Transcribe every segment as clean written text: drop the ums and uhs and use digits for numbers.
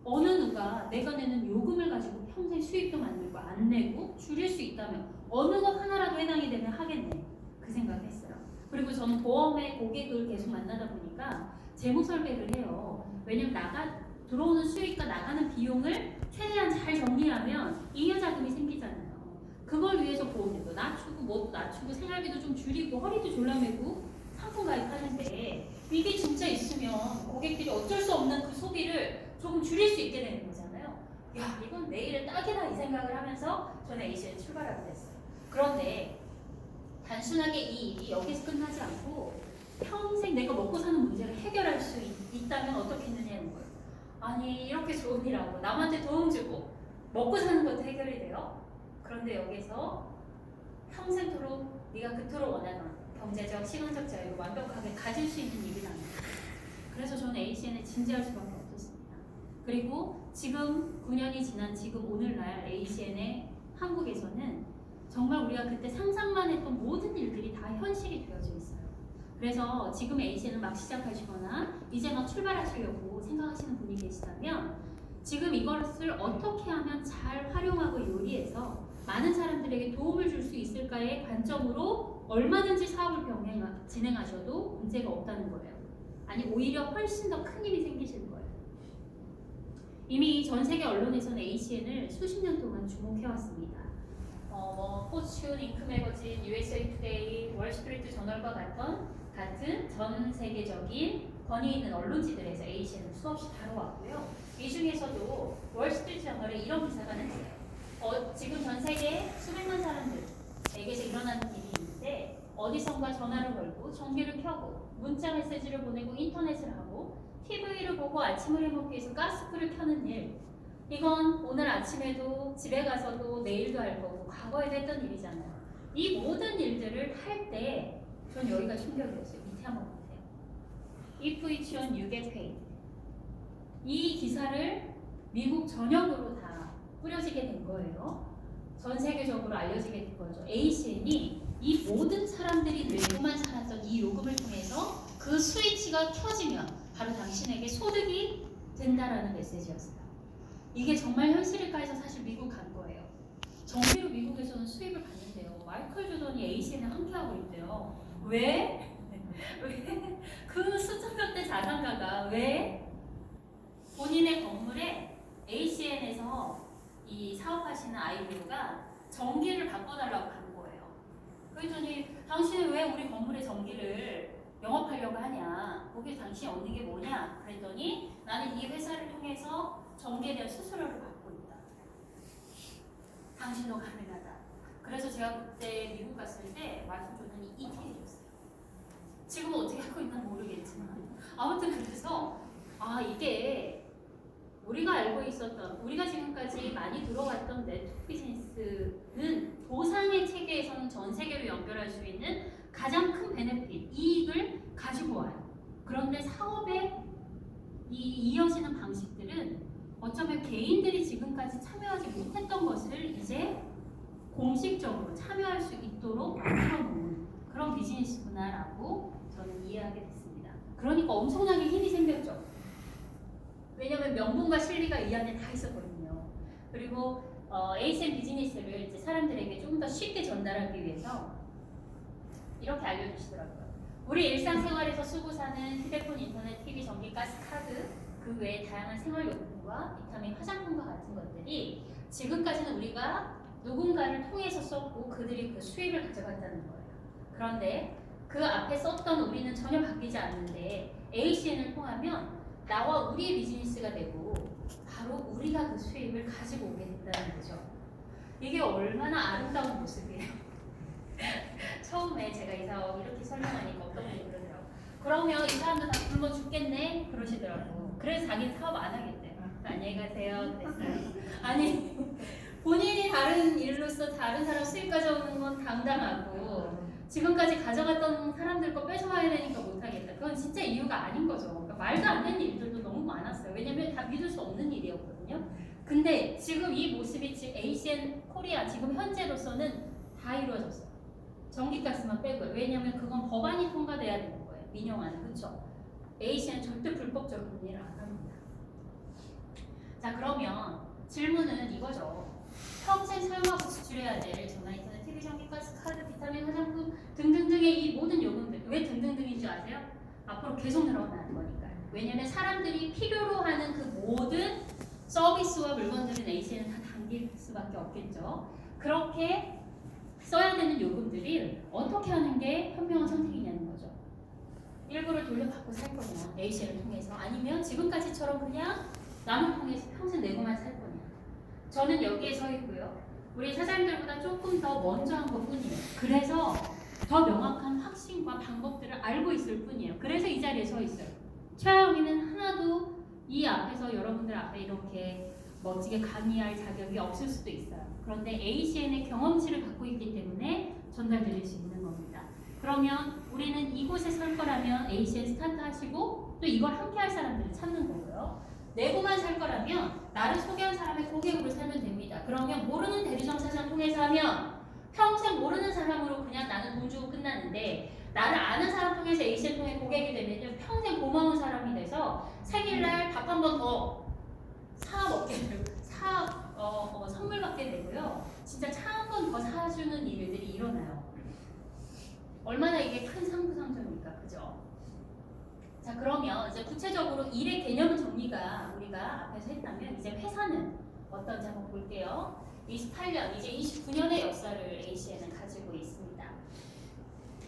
어느 누가 내가 내는 요금을 가지고 평생 수익도 만들고 안 내고 줄일 수 있다면 어느 것 하나라도 해당이 되면 하겠네. 그 생각을 했어요. 그리고 저는 보험의 고객을 계속 만나다 보니까 재무 설계를 해요. 왜냐면 들어오는 수익과 나가는 비용을 최대한 잘 정리하면 잉여자금이 생기잖아요. 그걸 위해서 보험료도 낮추고 뭐도 낮추고 생활비도 좀 줄이고 허리도 졸라매고 상품 가입하는데 이게 진짜 있으면 고객들이 어쩔 수 없는 그 소비를 조금 줄일 수 있게 되는 거잖아요. 야, 이건 내일의 딱이다 이 생각을 하면서 저는 A시에 출발하게 됐어요. 그런데 단순하게 이 일이 여기서 끝나지 않고 평생 내가 먹고 사는 문제를 해결할 수 있다면 어떻게 했느냐는 거예요. 아니 이렇게 좋은 일하고 남한테 도움 주고 먹고 사는 것도 해결이 돼요. 그런데 여기서 평생토록 네가 그토록 원하던 경제적, 시간적 자유를 완벽하게 가질 수 있는 일이라는 거예요. 그래서 저는 ACN에 진지할 수밖에 없었습니다. 그리고 지금 9년이 지난 지금 오늘날 ACN의 한국에서는 정말 우리가 그때 상상만 했던 모든 일들이 다 현실이 되어져 있어요. 그래서 지금 ACN을 막 시작하시거나 이제 막 출발하시려고 생각하시는 분이 계시다면 지금 이것을 어떻게 하면 잘 활용하고 요리해서 많은 사람들에게 도움을 줄 수 있을까의 관점으로 얼마든지 사업을 진행하셔도 문제가 없다는 거예요. 아니 오히려 훨씬 더 큰 힘이 생기실 거예요. 이미 전 세계 언론에서는 ACN을 수십 년 동안 주목해왔습니다. 포춘, 잉크 매거진, USA 투데이, 월스트리트 저널과 같은 전 세계적인 권위 있는 언론지들에서 ACN을 수없이 다뤄왔고요. 이 중에서도 월스트리트 저널에 이런 기사가 났어요. 지금 전 세계 수백만 사람들에게서 일어나는 일이 있는데 어디선가 전화를 걸고 전기를 켜고 문자 메시지를 보내고 인터넷을 하고 TV를 보고 아침을 해먹기 위해서 가스불을 켜는 일, 이건 오늘 아침에도 집에 가서도 내일도 할 거고 과거에도 했던 일이잖아요. 이 모든 일들을 할 때 전 여기가 충격이었어요. 밑에 한번 보세요. If it's on, you get paid. 이 기사를 미국 전역으로 다 뿌려지게 된 거예요. 전 세계적으로 알려지게 된 거죠. ACN이 이 모든 사람들이 뇌고만 살았던 이 요금을 통해서 그 스위치가 켜지면 바로 당신에게 소득이 된다라는 메시지였어요. 이게 정말 현실일까 해서 사실 미국 간 거예요. 정비로 미국에서는 수입을 받는데요. 마이클 조던이 ACN에 함께하고 있대요. 왜? 왜? 그 수천억대 자산가가 왜 본인의 건물에 ACN에서 이 사업하시는 아이디어가 전기를 바꿔달라고 한 거예요. 그랬더니 당신은 왜 우리 건물의 전기를 영업하려고 하냐? 거기에 당신이 얻는 게 뭐냐? 그랬더니 나는 이 회사를 통해서 전기에 대한 수수료를 받고 있다. 당신도 가능하다. 그래서 제가 그때 미국 갔을 때 마이클 조던이 이태해줬어요. 지금은 어떻게 하고 있나 모르겠지만 아무튼 그래서 이게 우리가 알고 있었던, 우리가 지금까지 많이 들어왔던 네트워크 비즈니스는 보상의 체계에서는 전 세계로 연결할 수 있는 가장 큰 베네핏, 이익을 가지고 와요. 그런데 사업에 이어지는 방식들은 어쩌면 개인들이 지금까지 참여하지 못했던 것을 이제 공식적으로 참여할 수 있도록 만들어 놓은 그런 비즈니스구나라고 저는 이해하게 됐습니다. 그러니까 엄청나게 힘이 생겼죠. 왜냐하면 명분과 실리가 이 안에 다 있었거든요. 그리고 ACN 비즈니스를 이제 사람들에게 조금 더 쉽게 전달하기 위해서 이렇게 알려주시더라고요. 우리 일상생활에서 쓰고 사는 휴대폰, 인터넷, TV, 전기, 가스, 카드, 그 외에 다양한 생활용품과 비타민, 화장품과 같은 것들이 지금까지는 우리가 누군가를 통해서 썼고 그들이 그 수익을 가져갔다는 거예요. 그런데 그 앞에 썼던 우리는 전혀 바뀌지 않는데 ACN을 통하면 나와 우리의 비즈니스가 되고 바로 우리가 그 수익을 가지고 오게 된다는 거죠. 이게 얼마나 아름다운 모습이에요. 처음에 제가 이 사업 이렇게 설명하니까 어떤 분이 그러더라고요. 그러면 이 사람들 다 굶어 죽겠네? 그러시더라고요. 그래서 자기는 사업 안 하겠대요. 안녕히 가세요. 그랬어요. 아니 본인이 다른 일로서 다른 사람 수익 가져오는 건 당당하고 지금까지 가져갔던 사람들 거 뺏어와야 되니까 못하겠다. 그건 진짜 이유가 아닌 거죠. 그러니까 말도 안 되는 일들도 너무 많았어요. 왜냐면 다 믿을 수 없는 일이었거든요. 근데 지금 이 모습이 지금 ACN 코리아 지금 현재로서는 다 이루어졌어요. 전기가스만 빼고요. 왜냐면 그건 법안이 통과돼야 되는 거예요. 민영화는. 그렇죠? ACN 절대 불법적인 일을 안 합니다. 자, 그러면 질문은 이거죠. 평생 사용하고 지출해야 될 전화, 인터넷, TV, 전기, 가스, 카드, 비타민, 화장품 등등등의 이 모든 요금들. 왜 등등등인 줄 아세요? 앞으로 계속 늘어나는 거니까요. 왜냐면 사람들이 필요로 하는 그 모든 서비스와 물건들은 AC에는 다 담길 수밖에 없겠죠. 그렇게 써야 되는 요금들이 어떻게 하는 게 현명한 선택이냐는 거죠. 일부를 돌려받고 살 거냐, AC를 통해서. 아니면 지금까지처럼 그냥 나는 통해서 평생 내고만 살 거냐. 저는 여기에 서 있고요. 우리 사장님들보다 조금 더 먼저 한 것 뿐이에요. 그래서 더 명확한 확신과 방법들을 알고 있을 뿐이에요. 그래서 이 자리에 서 있어요. 최하영이는 하나도 이 앞에서 여러분들 앞에 이렇게 멋지게 강의할 자격이 없을 수도 있어요. 그런데 ACN의 경험치를 갖고 있기 때문에 전달드릴 수 있는 겁니다. 그러면 우리는 이곳에 설 거라면 ACN 스타트 하시고 또 이걸 함께 할 사람들을 찾는 거고요. 내고만 살 거라면 나를 소개한 사람의 고객으로 살면 됩니다. 그러면 모르는 대리점사장 통해서 하면 평생 모르는 사람으로 그냥 나는 돈 주고 끝나는데, 나를 아는 사람 통해서 ACN 통해 고객이 되면 평생 고마운 사람이 돼서 생일날 밥 한 번 더 사 먹게 되고 선물 받게 되고요. 진짜 차 한 번 더 사주는 일들이 일어나요. 얼마나 이게 큰 상부상조입니까? 그죠? 자, 그러면 이제 구체적으로 일의 개념 정리가 우리가 앞에서 했다면, 이제 회사는 어떤지 한번 볼게요. 28년, 이제 29년의 역사를 ACN은 가지고 있습니다.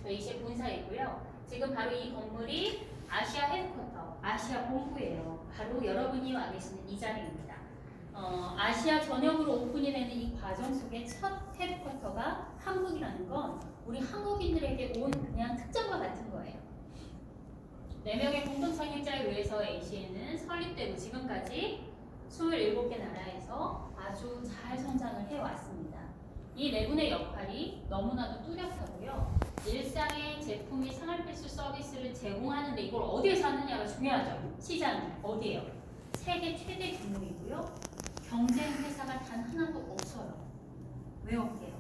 ACN 본사이고요. 지금 바로 이 건물이 아시아 헤드쿼터, 아시아 본부예요. 바로 여러분이 와 계시는 이 자리입니다. 아시아 전역으로 오픈이 되는 이 과정 속에 첫 헤드쿼터가 한국이라는 건 우리 한국인들에게 온 그냥 특전과 같은 거예요. 4명의 공동 창립자에 의해서 ACN은 설립되고 지금까지 27개 나라에서 아주 잘 성장을 해왔습니다. 이 네 분의 역할이 너무나도 뚜렷하고요. 일상의 제품 및 생활 필수 서비스를 제공하는데 이걸 어디에서 하느냐가 중요하죠. 시장이 어디예요? 세계 최대 규모이고요. 경쟁 회사가 단 하나도 없어요. 왜 없게요?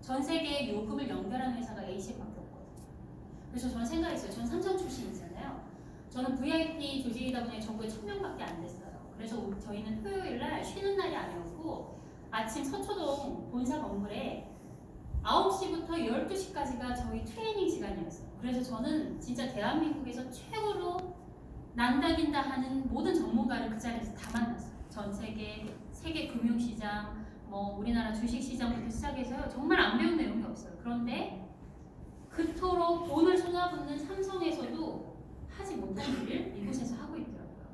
전 세계에 요금을 연결하는 회사가 ACN밖에 없거든요. 그래서 저는 생각했어요. 저는 삼성 출신이잖아요. 저는 VIP 조직이다 보니 전국에 1000명밖에 안 됐어요. 그래서 저희는 토요일날 쉬는 날이 아니었고 아침 서초동 본사 건물에 9시부터 12시까지가 저희 트레이닝 시간이었어요. 그래서 저는 진짜 대한민국에서 최고로 난다긴다 하는 모든 전문가를 그 자리에서 다 만났어요. 전 세계 금융시장, 우리나라 주식시장부터 시작해서요. 정말 안 배운 내용이 없어요. 그런데 그토록 돈을 쏟아붓는 삼성에서도 하지 못한 일을 이곳에서 하고 있더라고요.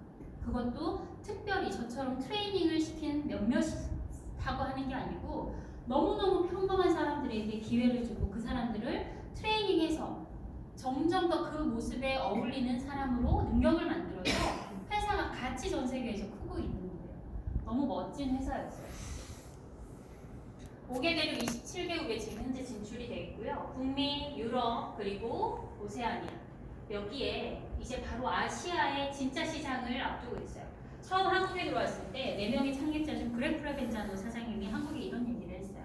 그것도 특별히 저처럼 트레이닝을 시킨 몇몇하고 하는 게 아니고 너무너무 평범한 사람들에게 기회를 주고 그 사람들을 트레이닝해서 점점 더 그 모습에 어울리는 사람으로 능력을 만들어서 회사가 같이 전 세계에서 크고 있는 거예요. 너무 멋진 회사였어요.5개 대륙 27개국에 지금 현재 진출이 되어 있고요. 북미, 유럽, 그리고 오세아니아. 여기에 이제 바로 아시아의 진짜 시장을 앞두고 있어요. 처음 한국에 들어왔을 때 4명의 창립자 중 그렉 프라벤자노 사장님이 한국에 이런 얘기를 했어요.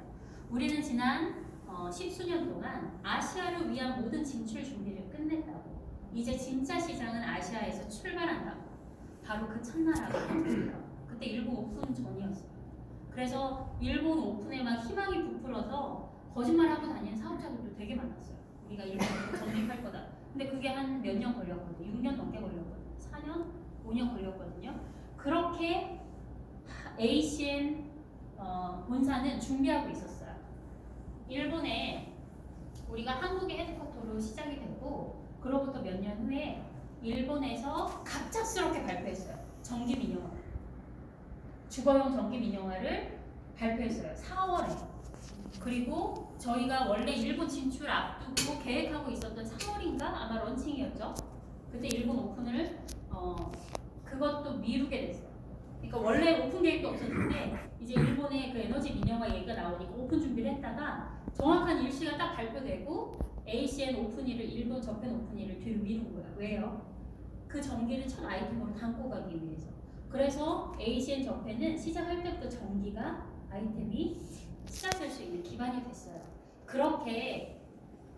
우리는 지난 10수년 동안 아시아를 위한 모든 진출 준비를 끝냈다고. 이제 진짜 시장은 아시아에서 출발한다고. 바로 그 첫나라가 한국이에요. 그때 일본 오픈 전이었어요. 그래서 일본 오픈에 막 희망이 부풀어서 거짓말하고 다니는 사업자들도 되게 많았어요. 우리가 일본으로 전립할 거다. 근데 그게 한 몇 년 걸렸거든요. 6년 넘게 걸렸거든요. 4년? 5년 걸렸거든요. 그렇게 ACN 본사는 준비하고 있었어요. 일본에 우리가 한국의 헤드쿼터로 시작이 됐고, 그로부터 몇 년 후에 일본에서 갑작스럽게 발표했어요. 전기 민영화. 주거용 전기 민영화를 발표했어요. 4월에. 그리고 저희가 원래 일본 진출 앞두고 계획하고 있었던 3월인가 아마 런칭이었죠. 그때 일본 오픈을 그것도 미루게 됐어요. 그러니까 원래 오픈 계획도 없었는데 이제 일본의 그 에너지 민영화 얘기가 나오니까 오픈 준비를 했다가 정확한 일시가 딱 발표되고 ACN 오픈일을 일본 저편 오픈일을 뒤로 미룬 거예요. 왜요? 그 전기를 첫 아이템으로 담고 가기 위해서. 그래서 ACN 저편은 시작할 때부터 전기가 아이템이 시작할 수 있는 기반이 됐어요. 그렇게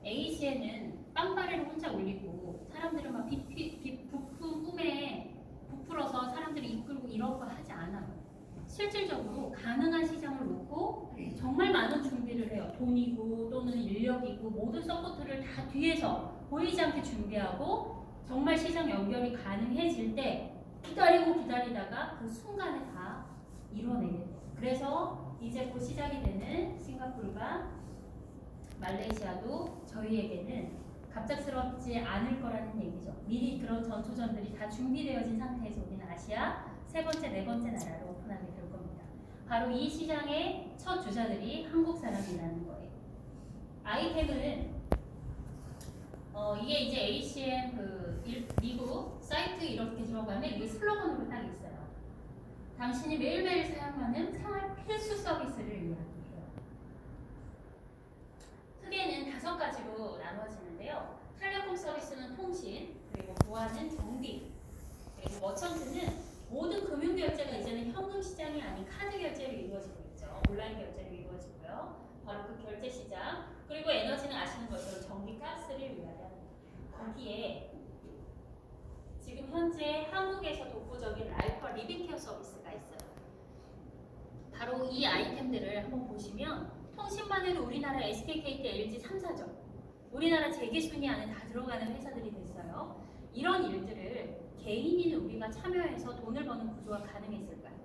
ACN은 빵바레를 혼자 올리고 사람들은 막 부품 꿈에 부풀어서 사람들을 이끌고 이런 거 실질적으로 가능한 시장을 놓고 정말 많은 준비를 해요. 돈이고 또는 인력이고 모든 서포트를 다 뒤에서 보이지 않게 준비하고 정말 시장 연결이 가능해질 때 기다리다가 그 순간에 다 이뤄내게 돼요. 그래서 이제 곧 시작이 되는 싱가포르가 말레이시아도 저희에게는 갑작스럽지 않을 거라는 얘기죠. 미리 그런 전투전들이 다 준비되어진 상태에서 우리는 아시아 세 번째, 네 번째 나라로 오픈하게 될 겁니다. 바로 이 시장의 첫 주자들이 한국 사람이라는 거예요. 아이템은 이게 이제 ACM 미국 사이트 이렇게 들어가면 이게 슬로건으로 딱 있어요. 당신이 매일매일 사용하는 생활 필수 서비스를 이야기해요. 크게는 5가지로 나누어지는데요. 텔레콤 서비스는 통신, 그리고 보안은 정비, 그리고 머천트는 모든 금융 결제가 이제는 현금 시장이 아닌 카드 결제로 이루어지고 있죠. 온라인 결제로 이루어지고요. 바로 그 결제 시장. 그리고 에너지는 아시는 것처럼 전기, 가스를 위하여 거기에 지금 현재 한국에서 독보적인 라이프와 리빙케어 서비스가 있어요. 바로 이 아이템들을 한번 보시면 통신만 해도 우리나라 SKKT, LG 3사죠. 우리나라 재계순위 안에 다 들어가는 회사들이 됐어요. 이런 일들을 개인인 우리가 참여해서 돈을 버는 구조가 가능했을까요?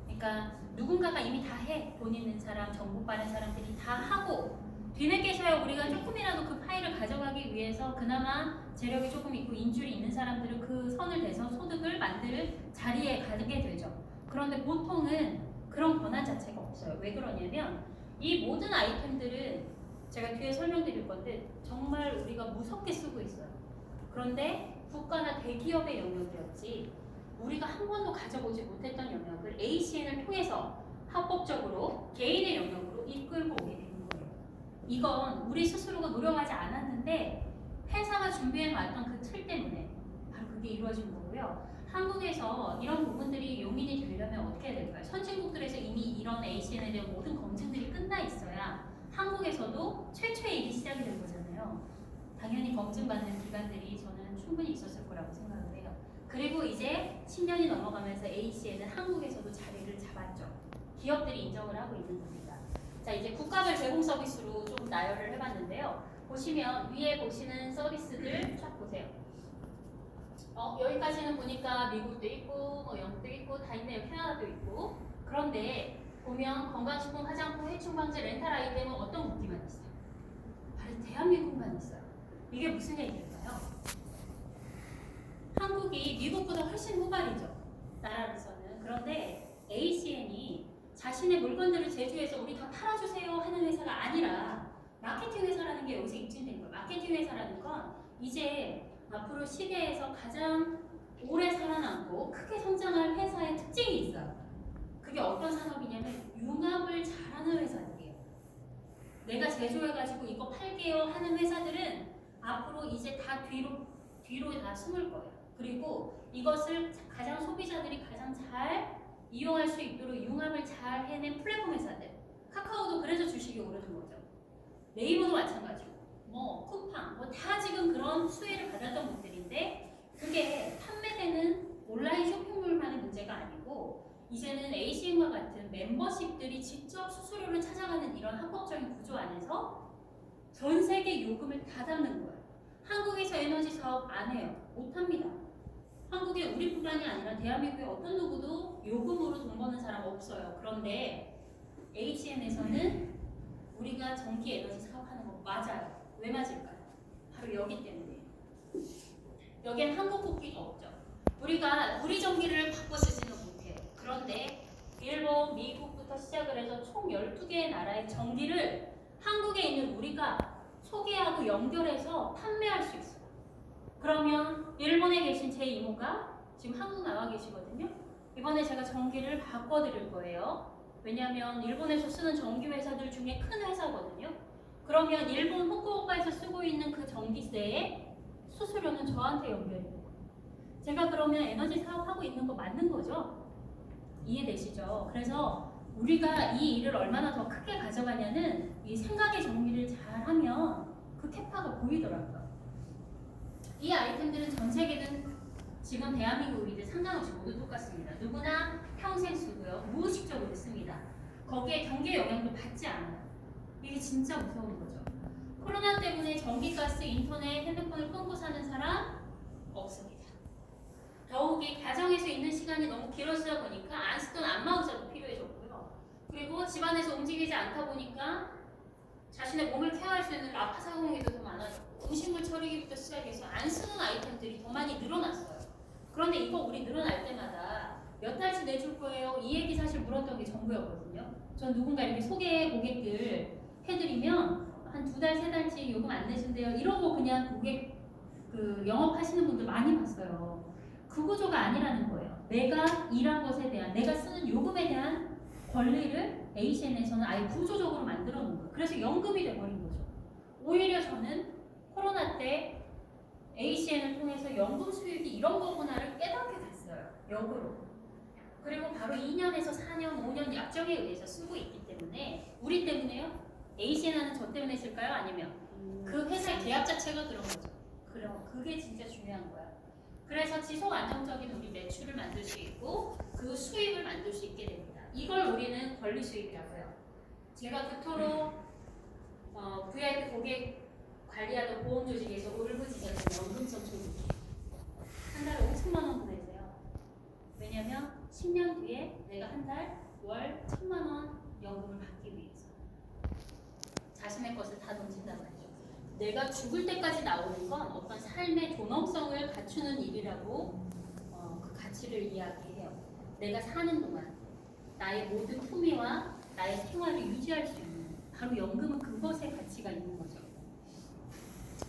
그러니까 누군가가 이미 다 해. 돈 있는 사람, 정보 빠른 사람들이 다 하고 뒤늦게서야 우리가 조금이라도 그 파일을 가져가기 위해서 그나마 재력이 조금 있고 인줄이 있는 사람들은 그 선을 대서 소득을 만들 자리에 가게 되죠. 그런데 보통은 그런 권한 자체가 없어요. 왜 그러냐면 이 모든 아이템들은 제가 뒤에 설명드릴 건데 정말 우리가 무섭게 쓰고 있어요. 그런데 국가나 대기업의 영역이었지 우리가 한 번도 가져보지 못했던 영역을 ACN을 통해서 합법적으로 개인의 영역으로 이끌고 오게 되는 거예요. 이건 우리 스스로가 노력하지 않았는데 회사가 준비해왔던 그 틀 때문에 바로 그게 이루어진 거고요. 한국에서 이런 부분들이 용인이 되려면 어떻게 해야 될까요? 선진국들에서 이미 이런 ACN에 대한 모든 검증들이 끝나 있어야 한국에서도 최초의 일이 시작이 된 거잖아요. 당연히 검증받는 기관들이 저는 충분히 있었을 거라고 생각을 해요. 그리고 이제 10년이 넘어가면서 ACN은 한국에서도 자리를 잡았죠. 기업들이 인정을 하고 있는 겁니다. 자, 이제 국가별 제공 서비스로 조금 나열을 해봤는데요. 보시면 위에 보시는 서비스들 쫙 보세요. 여기까지는 보니까 미국도 있고 영국도 있고 다 있네요. 캐나다도 있고. 그런데 보면 건강식품, 화장품, 해충방제, 렌탈 아이템은 어떤 국기만 있어요? 바로 대한민국만 있어요. 이게 무슨 얘기일까요? 한국이 미국보다 훨씬 후발이죠. 나라로서는. 그런데 ACN이 자신의 물건들을 제조해서 우리 다 팔아주세요 하는 회사가 아니라 마케팅 회사라는 게 여기서 입증된 거예요. 마케팅 회사라는 건 이제 앞으로 시대에서 가장 오래 살아남고 크게 성장할 회사의 특징이 있어요. 그게 어떤 산업이냐면 융합을 잘하는 회사들이에요. 내가 제조해가지고 이거 팔게요 하는 회사들은 앞으로 이제 다 뒤로 다 숨을 거예요. 그리고 이것을 가장 소비자들이 가장 잘 이용할 수 있도록 융합을 잘 해낸 플랫폼 회사들. 카카오도 그래서 주식이 오르는 거죠. 네이버도 마찬가지고. 쿠팡, 다 지금 그런 수혜를 받았던 분들인데 그게 판매되는 온라인 쇼핑몰만의 문제가 아니고 이제는 ACN과 같은 멤버십들이 직접 수수료를 찾아가는 이런 합법적인 구조 안에서 전 세계 요금을 다 담는 거예요. 한국에서 에너지 사업 안 해요. 못합니다. 한국에 우리뿐만이 아니라 대한민국의 어떤 누구도 요금으로 돈 버는 사람 없어요. 그런데 ACN에서는 우리가 전기 에너지 사업하는 거 맞아요. 왜 맞을까요? 바로 여기 때문에. 여기엔 한국 국기가 없죠. 우리가 우리 전기를 바꿔 쓰지는 못해요. 그런데 일본, 미국부터 시작을 해서 총 12개의 나라의 전기를 한국에 있는 우리가 소개하고 연결해서 판매할 수 있어요. 그러면 일본에 계신 제 이모가 지금 한국 나와 계시거든요. 이번에 제가 전기를 바꿔드릴 거예요. 왜냐하면 일본에서 쓰는 전기 회사들 중에 큰 회사거든요. 그러면 일본 후쿠오카에서 쓰고 있는 그 전기세의 수수료는 저한테 연결이 돼요. 제가 그러면 에너지 사업하고 있는 거 맞는 거죠? 이해되시죠? 그래서 우리가 이 일을 얼마나 더 크게 가져가냐는 이 생각의 정리를 잘하면 그 캐파가 보이더라고요. 이 아이템들은 전 세계는 지금 대한민국 우리들 상관없이 모두 똑같습니다. 누구나 평생 쓰고요. 무의식적으로 씁니다. 거기에 경계 영향도 받지 않아요. 이게 진짜 무서운 거죠. 코로나 때문에 전기가스, 인터넷, 핸드폰을 끊고 사는 사람 없습니다. 더욱이 가정에서 있는 시간이 너무 길어지다 보니까 안 쓰던 안마의자도 필요해졌고요. 그리고 집안에서 움직이지 않다 보니까 자신의 몸을 케어할 수 있는 라파사공기도 더 많아졌고 음식물 처리기부터 시작해서 안 쓰는 아이템들이 더 많이 늘어났어요. 그런데 이거 우리 늘어날 때마다 몇 달치 내줄 거예요? 이 얘기 사실 물었던 게 전부였거든요. 전 누군가 이렇게 소개 고객들 해드리면 한 2달, 3달치 요금 안 내준대요. 이런 거 그냥 고객 영업하시는 분들 많이 봤어요. 그 구조가 아니라는 거예요. 내가 일한 것에 대한, 내가 쓰는 요금에 대한 권리를 ACN에서는 아예 구조적으로 만들어 놓은 거예요. 그래서 연금이 돼버린 거죠. 오히려 저는 코로나 때 ACN을 통해서 연금 수익이 이런 거구나를 깨닫게 됐어요. 역으로. 그리고 바로 2년에서 4년, 5년 약정에 의해서 쓰고 있기 때문에 우리 때문에요? ACN하는 저 때문에 쓸까요? 아니면 그 회사의 계약 자체가 그런 거죠. 그럼 그게 진짜 중요한 거야. 그래서 지속 안정적인 우리 매출을 만들 수 있고 그 수익을 만들 수 있게 됩니다. 이걸 우리는 권리 수익이라고 해요. 제가 그토록 VIP 고객 관리하던 보험 조직에서 울부짖었던 연금성 조직 한 달에 5천만 원 보내세요. 왜냐면 10년 뒤에 내가 한 달 월 1,000만 원 연금을 받기 위해서 자신의 것을 다 던진단 말이죠. 내가 죽을 때까지 나오는 건 어떤 삶의 존엄성을 갖추는 일이라고 그 가치를 이야기해요. 내가 사는 동안 나의 모든 품위와 나의 생활을 유지할 수 있는 바로 연금은 그것의 가치가 있는 거죠.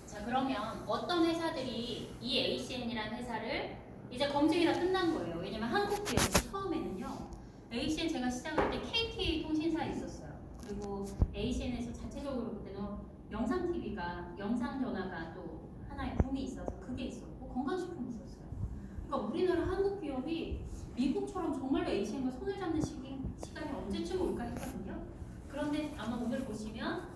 자, 그러면 어떤 회사들이 이 ACN이라는 회사를 이제 검증이 다 끝난 거예요. 왜냐면 한국 기업이 처음에는요. ACN 제가 시작할 때 KT 통신사에 있었어요. 그리고 ACN에서 자체적으로 그때는 영상 TV가 영상 전화가 또 하나의 붐이 있어서 그게 있었고 건강식품이 있었어요. 그러니까 우리나라 한국 기업이 미국처럼 정말로 ACN과 손을 잡는 시간이 언제쯤 올까 했거든요. 그런데 아마 오늘 보시면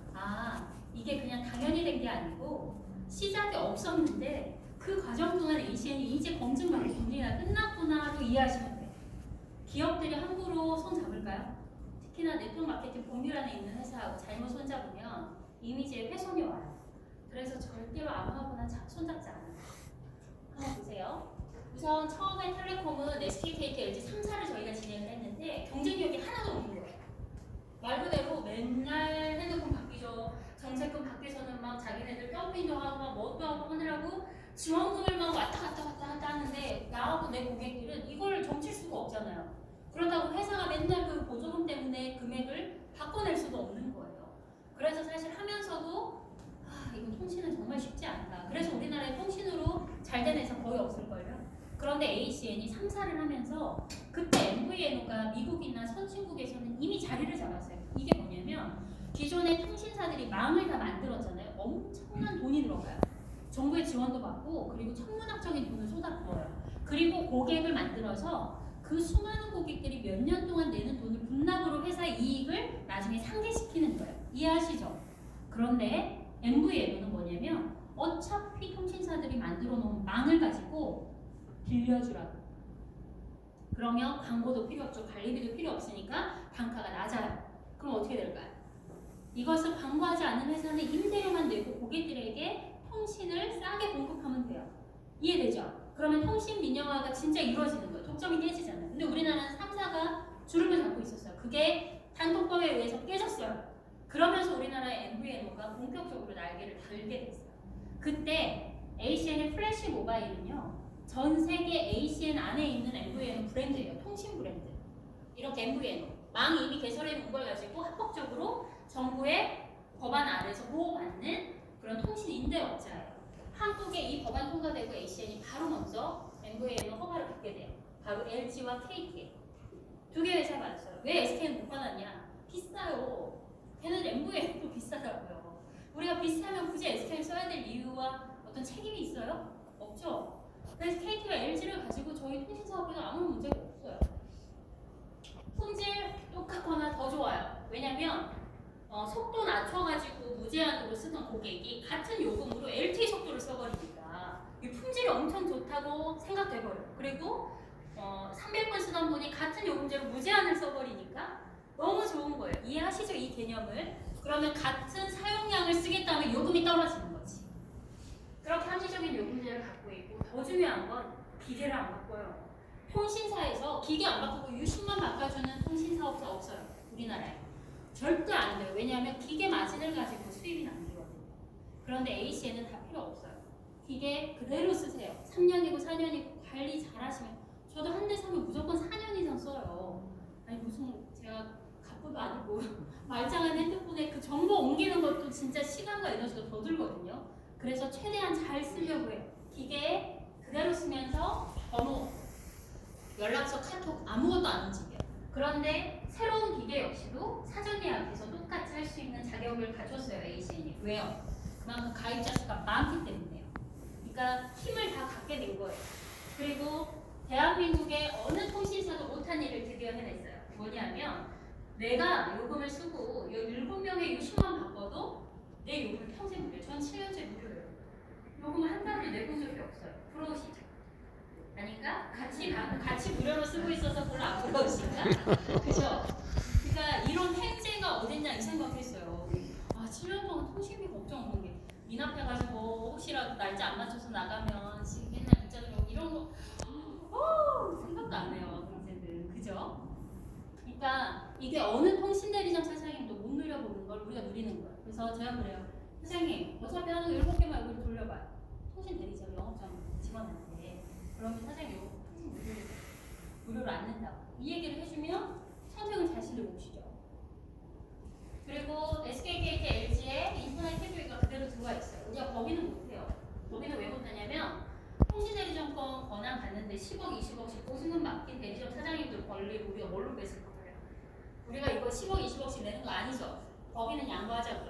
이게 그냥 당연히 된 게 아니고 시작이 없었는데 그 과정 동안 ACN이 이제 검증받고 준비가 끝났구나로 이해하시면 돼요. 기업들이 함부로 손 잡을까요? 특히나 네트워크 마케팅 법률 안에 있는 회사하고 잘못 손 잡으면 이미지에 훼손이 와요. 그래서 절대로 아무하고나 손잡지 않아요. 한번 보세요. 우선 처음에 텔레콤은 SK, KT, LG 3사를 저희가 진행을 했는데 경쟁력이 하나도 없는 거예요. 말 그대로 맨날 핸드폰 바뀌죠. 정책금 바뀌서는 막 자기네들 덤핑도 하고 뭣도 하고 하느라고 지원금을 막 왔다 갔다 하는데 나하고 내 고객들은 이걸 점칠 수가 없잖아요. 그렇다고 회사가 맨날 그 보조금 때문에 금액을 바꿔낼 수도 없는 거예요. 그래서 사실 하면서도 이거 통신은 정말 쉽지 않다. 그래서 우리나라에 통신으로 잘 된 회사 거의 없을걸요. 그런데 ACN이 3사를 하면서 그때 MVNO가 미국이나 선진국에서는 이미 자리를 잡았어요. 이게 뭐냐면 기존의 통신사들이 망을 다 만들었잖아요. 엄청난 돈이 들어가요. 정부의 지원도 받고 그리고 천문학적인 돈을 쏟아부어요. 그리고 고객을 만들어서 그 수많은 고객들이 몇 년 동안 내는 돈을 분납으로 회사의 이익을 나중에 상쇄시키는 거예요. 이해하시죠? 그런데 MVNO는 뭐냐면 어차피 통신사들이 만들어 놓은 망을 가지고 빌려주라고. 그러면 광고도 필요 없죠. 관리비도 필요 없으니까 단가가 낮아요. 그럼 어떻게 될까요? 이것을 광고하지 않는 회사는 임대료만 내고 고객들에게 통신을 싸게 공급하면 돼요. 이해되죠? 그러면 통신 민영화가 진짜 이루어지는 거예요. 독점이 깨지잖아요. 근데 우리나라는 3사가 주름을 잡고 있었어요. 그게 단독법에 의해서 깨졌어요. 그러면서 우리나라의 MVNO가 본격적으로 날개를 달게 됐어요. 그때 ACN의 플래시 모바일은요. 전 세계 ACN 안에 있는 MVNO 브랜드예요. 통신 브랜드. 이렇게 MVNO. 망 이미 개설해 놓은 걸 가지고 합법적으로 정부의 법안 아래에서 보호받는 그런 통신 임대업자예요. 한국에 이 법안 통과되고 ACN이 바로 먼저 MVNO 허가를 받게 돼요. 바로 LG와 KT. 2개 회사 받았어요. 왜 SK는 못 받았냐? 비싸요. 걔는 MVNO도 비싸다고요. 우리가 비싸면 굳이 SK를 써야 될 이유와 어떤 책임이 있어요? 없죠. 그래서 KT와 LG를 가지고 저희 통신 사업에는 아무 문제가 없어요. 품질 똑같거나 더 좋아요. 왜냐면 속도 낮춰가지고 무제한으로 쓰던 고객이 같은 요금으로 LTE 속도를 써버리니까 이 품질 품질이 엄청 좋다고 생각돼버려요. 그리고 300번 쓰던 분이 같은 요금제로 무제한을 써버리니까 너무 좋은 거예요. 이해하시죠? 이 개념을. 그러면 같은 사용량을 쓰겠다면 요금이 떨어지는 거지. 그렇게 합리적인 요금제를 갖고 있고, 더 중요한 건 기계를 안 바꿔요. 통신사에서 기계 안 바꾸고 유심만 바꿔주는 통신사업자 없어요. 우리나라에. 절대 안 돼요. 왜냐하면 기계 마진을 가지고 수입이 남기거든요. 그런데 AC에는 다 필요 없어요. 기계 그대로 쓰세요. 3년이고 4년이고 관리 잘 하시면. 저도 한 대 사면 무조건 4년 이상 써요. 아니 무슨 제가 갑부도 아니고 말짱한 핸드폰에 그 정보 옮기는 것도 진짜 시간과 에너지가 더 들거든요. 그래서 최대한 잘 쓰려고 해요. 기계 그대로 쓰면서 번호, 연락처, 카톡 아무것도 안 움직여요. 그런데 새로운 기계 역시도 사전 예약해서 똑같이 할 수 있는 자격을 가졌어요. ACN이. 왜요? 그만큼 가입자 수가 많기 때문에요. 그러니까 힘을 다 갖게 된 거예요. 그리고 대한민국의 어느 통신사도 못한 일을 드디어 해냈어요. 뭐냐면 내가 요금을 쓰고 7명의 유심만 바꿔도 내 요금을 평생 무료. 전 7년째 무료예요. 요금을 한 달도 내본 적이 없어요. 부러우시죠? 아닌가? 같이 무료로 쓰고 있어서 별로 안 부러우신가? 그죠? 그러니까 이런 혜택가 어딨냐 이 생각했어요. 7년 동안 통신비 걱정 없는 게 미납해가지고 혹시라도 날짜 안 맞춰서 나가면 지금 맨날 문자 들어오고 이런 거 생각도 안 해요. 이제는. 그죠? 그러니까 이게 어느 통신대리점 사장님도 못 누려보는 걸 우리가 누리는 거예요. 그래서 제가 그래요. 사장님 어차피 하는 거 7개만 얼굴 돌려봐요. 통신대리점 영업장 직원한테. 그러면 사장님 이거 통신 무료로 안 낸다고. 이 얘기를 해주면 선택은 자신을 몫이죠. 그리고 SKKT, LG의 인터넷 태교가 그대로 들어와 있어요. 우리가 거기는 못해요. 거기는 왜 못하냐면 통신대리점권 권한 받는데 10억, 20억씩 보증금 맡긴 대리점 사장님들 권리를 우리가 뭘로 뺏을 거예요? 우리가 이거 10억, 20억씩 내는 거 아니죠? 거기는 양보하자고요.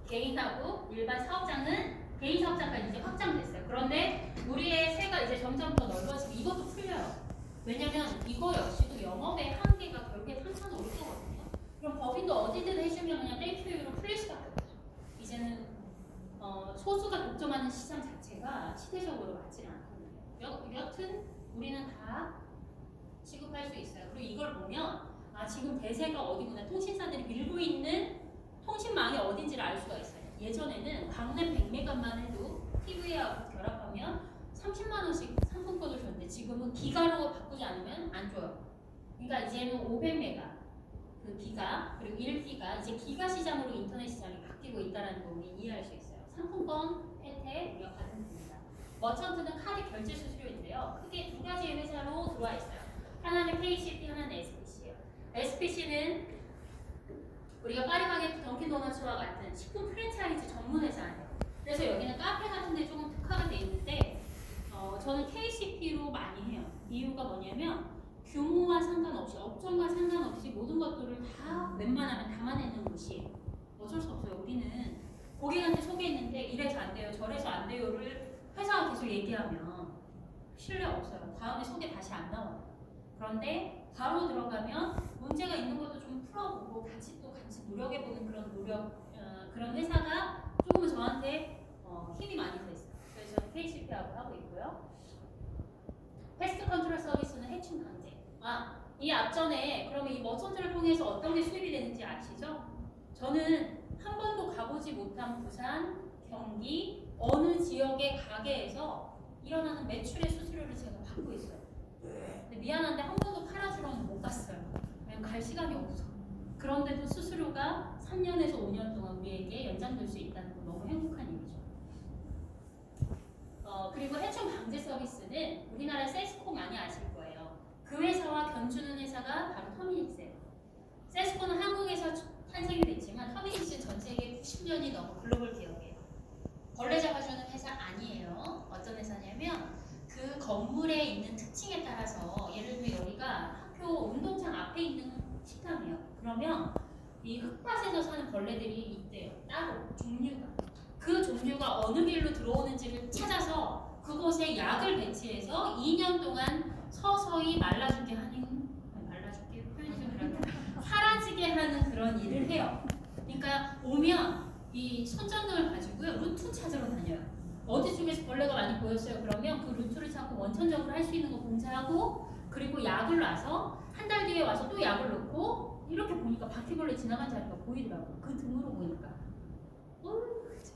개인하고 일반 사업장은 개인 사업장까지 이제 확장됐어요. 그런데 우리의 세가 이제 점점 더 넓어지고 이것도 풀려요. 왜냐면 이거 역시도 영업의 한계가 결국에 상처는 올 거거든요. 그럼 법인도 어디든 해주면 그냥 땡큐로 풀릴 수밖에 없죠. 이제는 소수가 독점하는 시장 자체가 시대적으로 맞지는 않거든요. 여튼 우리는 다 취급할 수 있어요. 그리고 이걸 보면 지금 대세가 어디구나 통신사들이 밀고 있는 통신망이 어딘지를 알 수가 있어요. 예전에는 강남 100메가만 해도 TV하고 결합하면 30만 원씩 상품권을 줬는데 지금은 기가로 바꾸지 않으면 안 줘요. 그러니까 이제는 500메가 그 기가 그리고 1기가 이제 기가 시장으로 인터넷 시장이 바뀌고 있다는 걸 우리 이해할 수 있어요. 상품권 혜택 우리가 받으면 됩니다. 머천트는 카드 결제 수수료인데요. 크게 두 가지의 회사로 들어와 있어요. 하나는 KCP, 하나는 SPC예요. SPC는 우리가 파리바게트, 던킨도너츠와 같은 식품 프랜차이즈 전문 회사예요. 그래서 여기는 카페 같은 데 조금 특화가 돼 있는데 저는 KCP로 많이 해요. 이유가 뭐냐면 규모와 상관없이 업종과 상관없이 모든 것들을 다 웬만하면 담아내는 곳이에요. 어쩔 수 없어요. 우리는 고객한테 소개했는데 이래서 안 돼요, 저래서 안 돼요를 회사가 계속 얘기하면 신뢰 없어요. 다음에 소개 다시 안 나와요. 그런데 바로 들어가면 문제가 있는 것도 좀 풀어보고 같이 노력해보는 그런 회사가 조금은 저한테 힘이 많이 돼 있어요. 그래서 저는 KCP하고 하고 있고요. 패스트 컨트롤 서비스는 해충 강제. 이 앞전에 그러면 이 머천트를 통해서 어떤 게 수입이 되는지 아시죠? 저는 한 번도 가보지 못한 부산, 경기 어느 지역의 가게에서 일어나는 매출의 수수료를 제가 받고 있어요. 근데 미안한데 한 번도 팔아주러는 못 갔어요. 왜냐면 갈 시간이 없어. 그런데도 수수료가 3년에서 5년 동안 우리에게 연장될 수 있다는 건 너무 행복한 일이죠. 그리고 해충 방제 서비스는 우리나라 세스코 많이 아실 거예요. 그 회사와 견주는 회사가 바로 터미닉스예요. 세스코는 한국에서 탄생이 됐지만 터미닉스는 전 세계 90년이 넘은 글로벌 기업이에요. 벌레 잡아주는 회사 아니에요. 어떤 회사냐면 그 건물에 있는 특징에 따라서 예를 들면 여기가 학교 운동장 앞에 있는 식당이에요. 그러면 이 흙밭에서 사는 벌레들이 있대요. 따로 종류가. 그 종류가 어느 길로 들어오는지를 찾아서 그곳에 약을 배치해서 2년 동안 서서히 말라죽게 하는 말라죽게 표현이 좀 그런데 사라지게 하는 그런 일을 해요. 그러니까 오면 이 손전등을 가지고요 루트 찾으러 다녀요. 어디 쪽에서 벌레가 많이 보였어요. 그러면 그 루트를 찾고 원천적으로 할 수 있는 거 봉사하고 그리고 약을 놔서 한 달 뒤에 와서 또 약을 넣고 이렇게 보니까 바퀴벌레 지나간 자리가 보이더라고요. 그 등으로 보니까. 그쵸.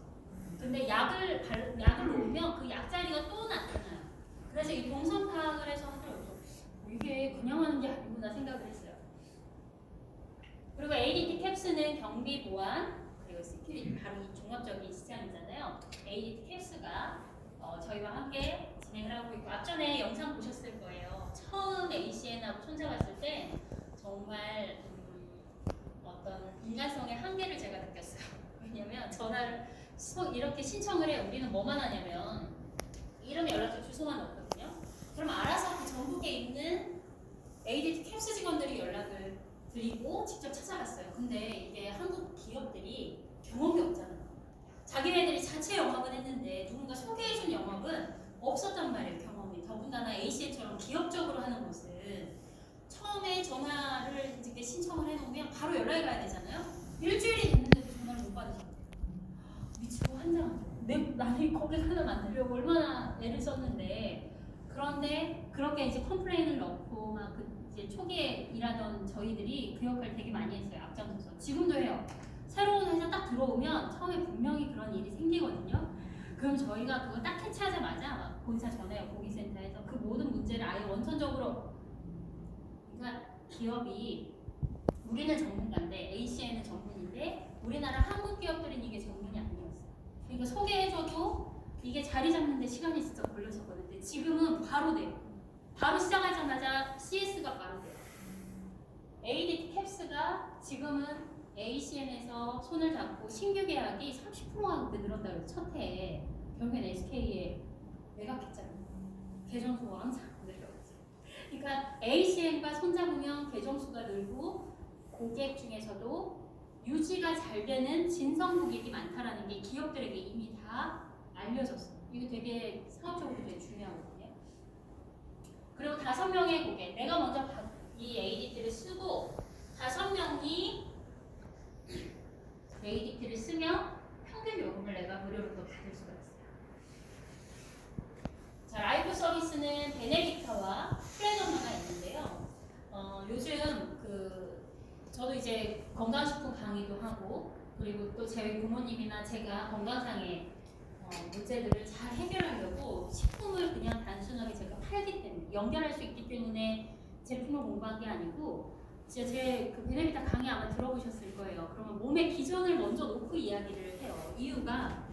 근데 약을 놓으면 그 약자리가 또 나타나요. 그래서 이 동선 파악을 해서 하더라고요. 이게 그냥 하는 게 아니구나 생각을 했어요. 그리고 ADT 캡스는 경비 보안 그리고 시큐리티 바로 이 종합적인 시장이잖아요. ADT 캡스가 저희와 함께 진행을 하고 있고 앞전에 영상 보셨을 거예요. 처음 ACN하고 손잡았을 때 정말 어떤 인간성의 한계를 제가 느꼈어요. 왜냐면 전화를 이렇게 신청을 해 우리는 뭐만 하냐면 이름, 연락처, 주소만 넣거든요. 그럼 알아서 그 전국에 있는 ADT 캡스 직원들이 연락을 드리고 직접 찾아갔어요. 근데 이게 한국 기업들이 경험이 없잖아요. 자기네들이 자체 영업은 했는데 누군가 소개해준 영업은 없었단 말이에요. 경험이. 더군다나 ACN처럼 기업적으로 하는 곳은 처음에 전화를 이렇게 신청을 해놓으면 바로 연락이 가야 되잖아요. 일주일이 됐는데도 전화를 못 받으셨대요. 미치고 환장하죠. 나는 거기 하나 만들려고 얼마나 애를 썼는데 그런데 그렇게 이제 컴플레인을 넣고 막 이제 초기에 일하던 저희들이 그 역할 되게 많이 했어요. 앞장서서. 지금도 해요. 새로운 회사 딱 들어오면 처음에 분명히 그런 일이 생기거든요. 그럼 저희가 그거 딱 캐치하자마자 막 본사 전화요 고객센터에서 그 모든 문제를 아예 원천적으로 그러니까 기업이 우리는 전문가인데 ACN은 전문인데 우리나라 한국 기업들은 이게 전문이 아니었어요. 그러니까 소개해줘도 이게 자리 잡는데 시간이 진짜 걸렸었거든요. 지금은 바로 돼요. 바로 시작하자마자 CS가 바로 돼요. ADT 캡스가 지금은 ACN에서 손을 잡고 신규 계약이 30%가 늘었다고 해요. 첫 해에. 결국엔 SK에 매각했잖아요. 계정수가 항상 늘어갔어요. 그러니까 ACN과 손잡으면 계정수가 늘고 고객 중에서도 유지가 잘 되는 진성 고객이 많다라는 게 기업들에게 이미 다 알려졌어요. 이거 되게 사업적으로 되게 중요하거든요. 그리고 5명의 고객, 내가 먼저 이 ADT를 쓰고 5명이 ADT를 쓰면 평균 요금을 내가 무료로 더 받을 수가 있어요. 자, 라이브 서비스는 베네비타와 플래너마가 있는데요. 요즘 저도 이제 건강식품 강의도 하고 그리고 또 제 부모님이나 제가 건강상의 문제들을 잘 해결하려고 식품을 그냥 단순하게 제가 팔기 때문에 연결할 수 있기 때문에 제품을 공부한 게 아니고 진짜 제 베네비타 강의 아마 들어보셨을 거예요. 그러면 몸의 기전을 먼저 놓고 이야기를 해요. 이유가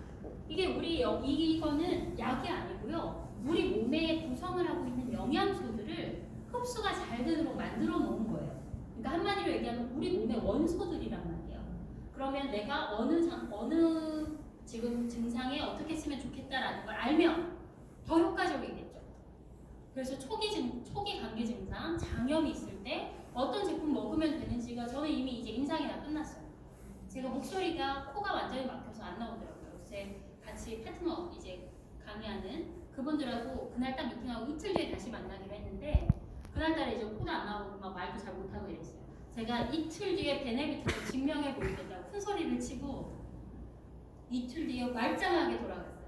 이게 이거는 약이 아니고요. 우리 몸에 구성을 하고 있는 영양소들을 흡수가 잘 되도록 만들어 놓은 거예요. 그러니까 한마디로 얘기하면 우리 몸의 원소들이란 말이에요. 그러면 내가 어느 지금 증상에 어떻게 쓰면 좋겠다라는 걸 알면 더 효과적이겠죠. 그래서 초기 감기 증상, 장염이 있을 때 어떤 제품 먹으면 되는지가 저는 이미 이제 임상이 다 끝났어요. 제가 목소리가 코가 완전히 막혀서 안 나오더라고요. 제 같이 파트너 이제 강의하는 그분들하고 그날 딱 미팅하고 이틀 뒤에 다시 만나기로 했는데 그날따라 이제 코도 안 나오고 막 말도 잘 못하고 이랬어요. 제가 이틀 뒤에 베네비트를 증명해 보이겠다고 큰 소리를 치고 이틀 뒤에 말짱하게 돌아갔어요.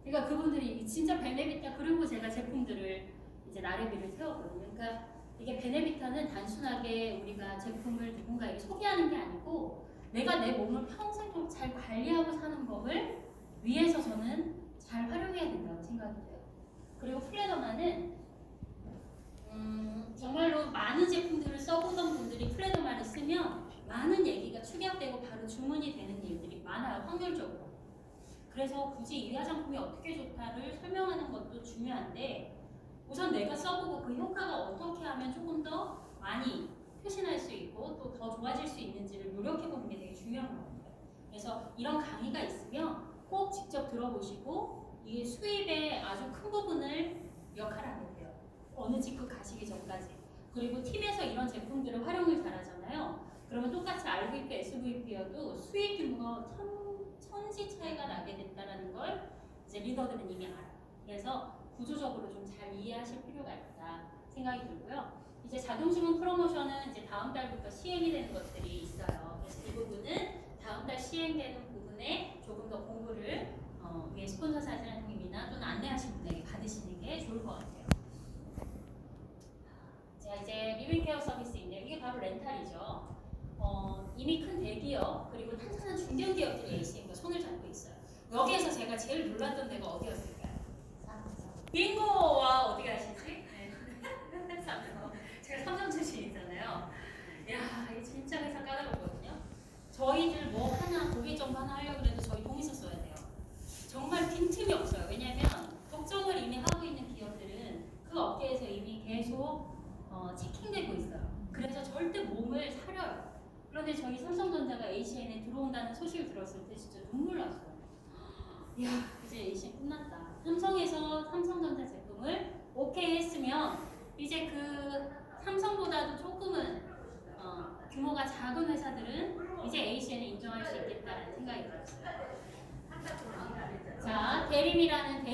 그러니까 그분들이 진짜 베네비타 그리고 제가 제품들을 이제 나래비를 세웠거든요. 그러니까 이게 베네비타는 단순하게 우리가 제품을 누군가에게 소개하는 게 아니고 내가 내 몸을 평생 좀 잘 관리하고 사는 법을 위해서 저는 잘 활용해야 된다고 생각이 돼요. 그리고 플래너만은 정말로 많은 제품들을 써보던 분들이 플래너만을 쓰면 많은 얘기가 축약되고 바로 주문이 되는 일들이 많아요. 확률적으로. 그래서 굳이 이 화장품이 어떻게 좋다를 설명하는 것도 중요한데 우선 내가 써보고 그 효과가 어떻게 하면 조금 더 많이 표신할 수 있고 또 더 좋아질 수 있는지를 노력해보는 게 되게 중요한 것 같아요. 그래서 이런 강의가 있으면 꼭 직접 들어보시고 이게 수입의 아주 큰 부분을 역할하게 돼요. 어느 직급 가시기 전까지. 그리고 팀에서 이런 제품들을 활용을 잘하잖아요. 그러면 똑같이 RVP, SVP여도 수익 규모가 천지 차이가 나게 된다는 걸 이제 리더들은 이미 알아요. 그래서 구조적으로 좀 잘 이해하실 필요가 있다 생각이 들고요. 이제 자동주문 프로모션은 이제 다음 달부터 시행이 되는 것들이 있어요. 그래서 이 부분은 다음 달 시행되는 부분에 조금 더 공부를 위에 스폰서 사진님이나 또는 안내하신 분에게 받으시는 게 좋을 것 같아요. 자, 이제 리빙케어 서비스인데 이게 바로 렌탈이죠. 이미 큰 대기업 그리고 탄탄한 중견기업들이 ACM과 손을 잡고 있어요. 여기에서 제가 제일 놀랐던 데가 어디였을까요? 빙고와 어디 가시지? 네. 삼성. 제가 삼성 출신이잖아요. 야, 이게 진짜 회사 까다롭거든요. 저희들 뭐 하나 고객 정보 하나 하려고 해도 저희 동의서 써야 돼요. 정말 빈틈이 없어요. 왜냐하면 독점을 이미 하고 있는 기업들은 그 업계에서 이미 계속 체킹되고 있어요. 그래서 절대 몸을 사려요. 그런데 저희 삼성전자가 ACN에 들어온다는 소식을 들었을 때 진짜 눈물 났어요. 이야, 이제 ACN 끝났다. 삼성에서 삼성전자 제품을 오케이 했으면 이제 그 삼성보다도 조금은 규모가 작은 회사들은 이제 ACN을 인정할 수 있겠다는 생각이 들었어요. 자, 대림이라는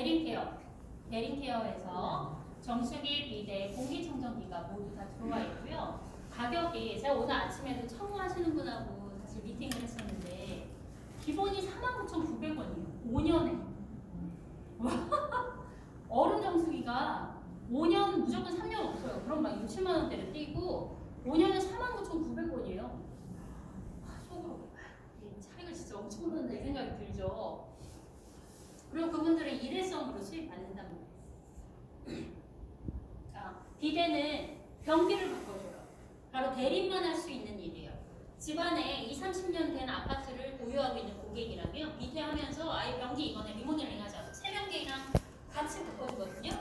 대림케어에서 정수기, 비데, 공기청정기가 모두 다 들어와 있고요. 가격이 제가 오늘 아침에도 청구하시는 분하고 사실 미팅을 했었는데 기본이 49,900원이에요. 5년에. 어른 정수기가 5년 무조건 3년 없어요. 그럼 막 6, 7만 원대를 띄고 5년에 49,900원이에요. 속으로 이 차이가 진짜 엄청난다는 생각이 들죠. 그리고 그분들은 일회성으로 수입받는답니다. 자, 비대는 변기를 바꿔줘요. 바로 대리만 할 수 있는 일이에요. 집안에 20, 30년 된 아파트를 보유하고 있는 고객이라면 비대하면서 아예 변기 이번에 리모델링 하자. 새 변기랑 같이 바꿔주거든요.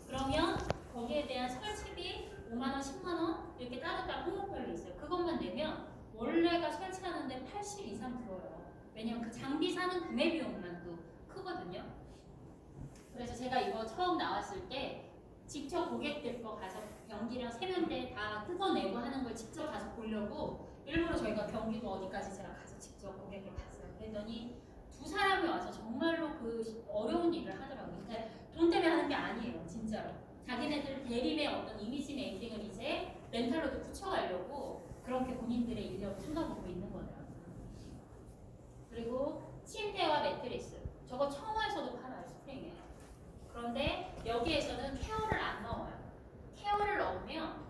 그러면 거기에 대한 설치비 5만원, 10만원 이렇게 따로따로 항목별로 있어요. 그것만 내면 원래가 설치하는데 80 이상 들어요. 왜냐면 그 장비 사는 구매 비용만도 크거든요. 그래서 제가 이거 처음 나왔을 때 직접 고객들 거 가서 변기랑 세면대 다 뜯어내고 하는 걸 직접 가서 보려고 일부러 저희가 경기도 어디까지 제가 가서 직접 고객을 봤어요. 그랬더니 두 사람이 와서 정말로 그 어려운 일을 하더라고요. 근데 돈 때문에 하는 게 아니에요. 진짜로. 자기네들 대립의 어떤 이미지 메이킹을 이제 렌탈로도 붙여가려고 그렇게 본인들의 인력을 쏟아보고 있는 거예요. 그리고 침대와 매트리스. 저거 청와에서도 팔아요. 스프링에. 그런데 여기에서는 케어를 안 넣어요. 케어를 넣으면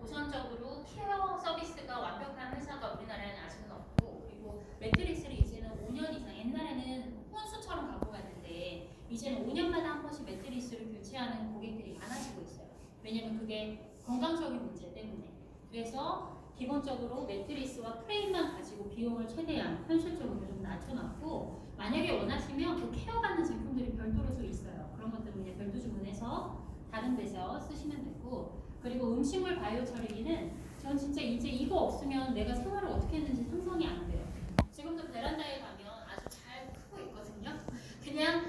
우선적으로 케어 서비스가 완벽한 회사가 우리나라에는 아직은 없고, 그리고 매트릭스를 이제는 5년 이상, 옛날에는 혼수처럼 갖고 갔는데 이제는 5년마다 한 번씩 매트리스를 교체하는 고객들이 많아지고 있어요. 왜냐면 그게 건강적인 문제 때문에. 그래서 기본적으로 매트리스와 프레임만 가지고 비용을 최대한 현실적으로 좀 낮춰놨고, 만약에 원하시면 그 케어받는 제품들이 별도로 또 있어요. 그런 것들은 그냥 별도 주문해서 다른 데서 쓰시면 되고, 그리고 음식물 바이오 처리기는 전 진짜 이제 이거 없으면 내가 생활을 어떻게 했는지 상상이 안 돼요. 지금도 베란다에 가면 아주 잘 크고 있거든요. 그냥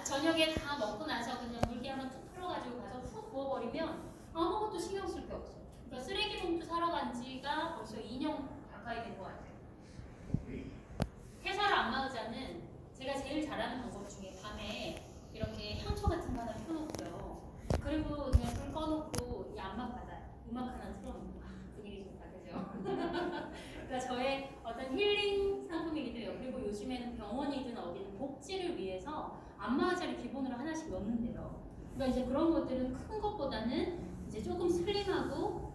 저녁에 다 먹고 나서 그냥 물기 한번 툭 풀어가지고 가서 훅 부어버리면 아무것도 신경 쓸 게 없어요. 그러니까 쓰레기 봉투 사러 간 지가 벌써 2년 가까이 된 것 같아요. 회사를 안마의자는 제가 제일 잘하는 방법 중에 밤에 이렇게 향초 같은 거 하나 펴놓고요. 그리고 그냥 불 꺼놓고 이 안마 받아요. 음악 하나 틀어놓고 분위기 좋다, 그죠? 그러니까 저의 어떤 힐링 상품이기도 해요. 그리고 요즘에는 병원이든 어디든 복지를 위해서 안마의자를 기본으로 하나씩 넣는데요. 그러니까 이제 그런 것들은 큰 것보다는 이제 조금 슬림하고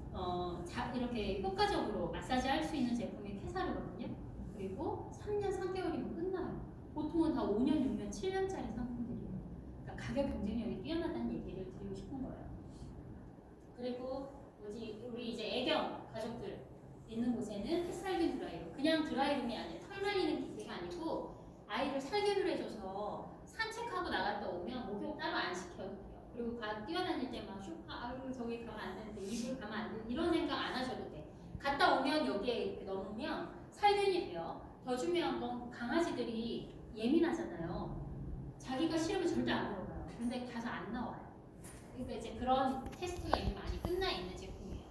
이렇게 효과적으로 마사지 할 수 있는 제품이 캐사르거든요. 그리고 3년, 3개월이면 끝나요. 보통은 다 5년, 6년, 7년짜리 상품들이에요. 그러니까 가격 경쟁력이 뛰어나다는 얘기를 드리고 싶은 거예요. 그리고 우리 이제 애견 가족들 있는 곳에는 햇살균 드라이룸, 그냥 드라이룸이 아니라 털 말리는 기계가 아니고 아이를 살균을 해줘서 산책하고 나갔다 오면 목욕 따로 안 시켜도 돼요. 그리고 뛰어다닐 때 막 쇼파, 아유 저기 가면 안 되는데 이불 가면 안 돼, 이런 생각 안 하셔도 돼. 갔다 오면 여기에 이렇게 넣으면 살균이 돼요. 더 중요한 건 강아지들이 예민하잖아요. 자기가 싫으면 절대 안 들어가요. 근데 가서 안 나와요. 그러니까 이제 그런 테스트가 이미 많이 끝나 있는 제품이에요.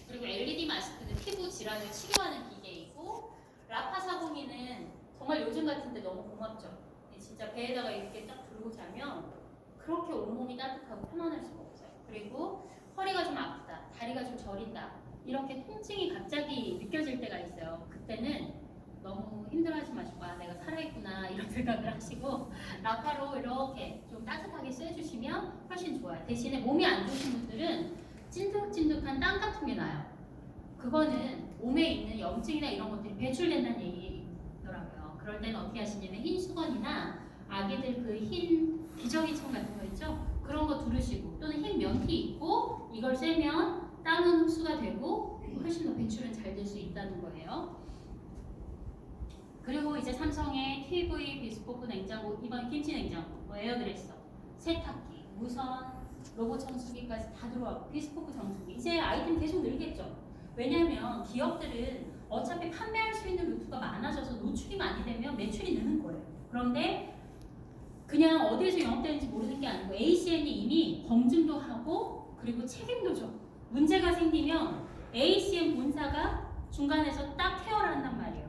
그리고 LED 마스크는 피부 질환을 치료하는 기계이고, 라파 402는 정말 요즘 같은데 너무 고맙죠. 진짜 배에다가 이렇게 딱 들고 자면 그렇게 온몸이 따뜻하고 편안할 수가 없어요. 그리고 허리가 좀 아프다, 다리가 좀 저린다, 이렇게 통증이 갑자기 느껴질 때가 있어요. 그때는 너무 힘들어하지 마시고 아 내가 살아있구나 이런 생각을 하시고 라파로 이렇게 좀 따뜻하게 쐬주시면 훨씬 좋아요. 대신에 몸이 안 좋으신 분들은 찐득찐득한 땀 같은 게 나요. 그거는 몸에 있는 염증이나 이런 것들이 배출된다는 얘기더라고요. 그럴 때는 어떻게 하시냐면 흰 수건이나 아기들 그 흰 기저귀청 같은 거 있죠? 그런 거 두르시고 또는 흰 면티 입고 이걸 쐬면 땀은 흡수가 되고 훨씬 더 배출은 잘 될 수 있다는 거예요. 그리고 이제 삼성의 TV 비스포크 냉장고, 이번 김치 냉장고, 에어드레서, 세탁기, 무선 로봇 청소기까지 다 들어왔고 비스포크 정수기 이제 아이템 계속 늘겠죠. 왜냐하면 기업들은 어차피 판매할 수 있는 루트가 많아져서 노출이 많이 되면 매출이 느는 거예요. 그런데 그냥 어디에서 영업되는지 모르는 게 아니고 ACN이 이미 검증도 하고 그리고 책임도 져. 문제가 생기면 ACN 본사가 중간에서 딱 케어를 한단 말이에요.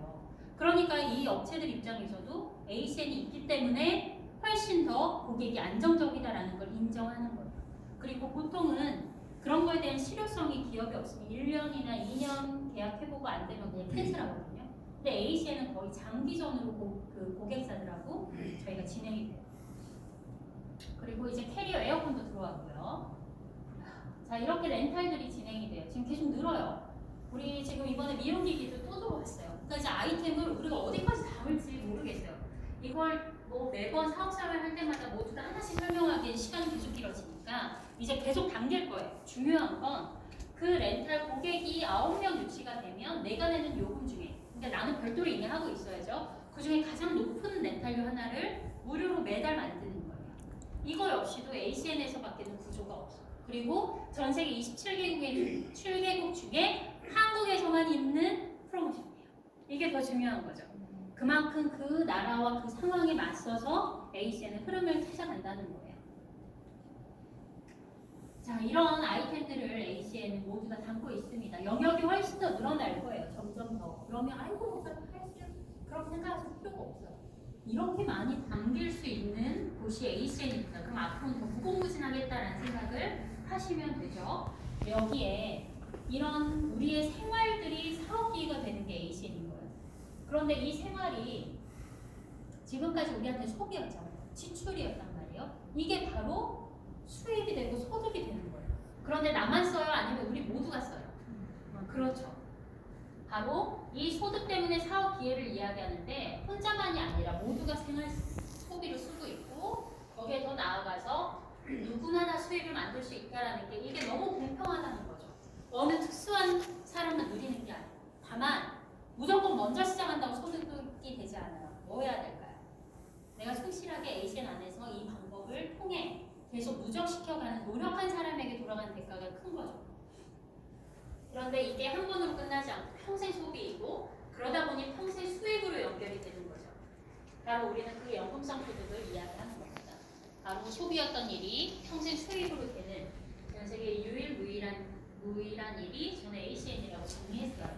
그러니까 이 업체들 입장에서도 ACN이 있기 때문에 훨씬 더 고객이 안정적이다라는 걸 인정하는 거예요. 그리고 보통은 그런 거에 대한 실효성이 기업이 없으면 1년이나 2년 계약해보고 안 되면 그냥 캔슬하거든요. 근데 ACN은 거의 장기전으로 고객사들하고 저희가 진행이 돼요. 그리고 이제 캐리어 에어컨도 들어왔고요. 자 이렇게 렌탈들이 진행이 돼요. 지금 계속 늘어요. 우리 지금 이번에 미용기기도 또 들어왔어요. 그러니까 이제 아이템을 우리가 어디까지 담을지 모르겠어요. 이걸 뭐 매번 사업사를 할 때마다 모두 다 하나씩 설명하기엔 시간이 계속 길어지니까 이제 계속 당길 거예요. 중요한 건 그 렌탈 고객이 9명 유치가 되면 내가 내는 요금 중에 그러니까 나는 별도로 인하하고 있어야죠. 그 중에 가장 높은 렌탈료 하나를 무료로 매달 만드는 거예요. 이거 역시도 ACN에서 받는 구조가 없어요. 그리고 전 세계 27개국 중에 한국에서만 있는 프로모션이에요. 이게 더 중요한 거죠. 그만큼 그 나라와 그 상황에 맞서서 ACN의 흐름을 찾아간다는 거예요. 자, 이런 아이템들을 ACN은 모두 다 담고 있습니다. 영역이 훨씬 더 늘어날 거예요. 점점 더. 그러면 아이고 그렇게 생각하실 필요가 없어요. 이렇게 많이 담길 수 있는 곳이 ACN입니다. 그럼 앞으로는 더 무궁무진하겠다라는 생각을 하시면 되죠. 여기에 이런 우리의 생활들이 사업기회가 되는 게 ACN인 거예요. 그런데 이 생활이 지금까지 우리한테 소비였잖아요. 지출이었단 말이에요. 이게 바로 수입이 되고 소득이 되는 거예요. 그런데 나만 써요? 아니면 우리 모두가 써요? 그렇죠. 바로 이 소득 때문에 사업 기회를 이야기하는데 혼자만이 아니라 모두가 생활 소비를 쓰고 있고 거기에 더 나아가서 누구나 다 수입을 만들 수 있다는 게 이게 너무 공평하다는 거죠. 어느 특수한 사람만 누리는 게 아니에요. 다만 무조건 먼저 시작한다고 소득이 되지 않아요. 뭐 해야 될까요? 내가 충실하게 ACN 안에서 이 방법을 통해 계속 누적시켜가는 노력한 사람에게 돌아가는 대가가 큰 거죠. 그런데 이게 한 번으로 끝나지 않고 평생 소비이고 그러다 보니 평생 수익으로 연결이 되는 거죠. 바로 우리는 그 연금성 소득을 이야기하는 겁니다. 바로 소비였던 일이 평생 수익으로 되는 전 세계 유일무이한 일이 저는 ACN이라고 정리했어요.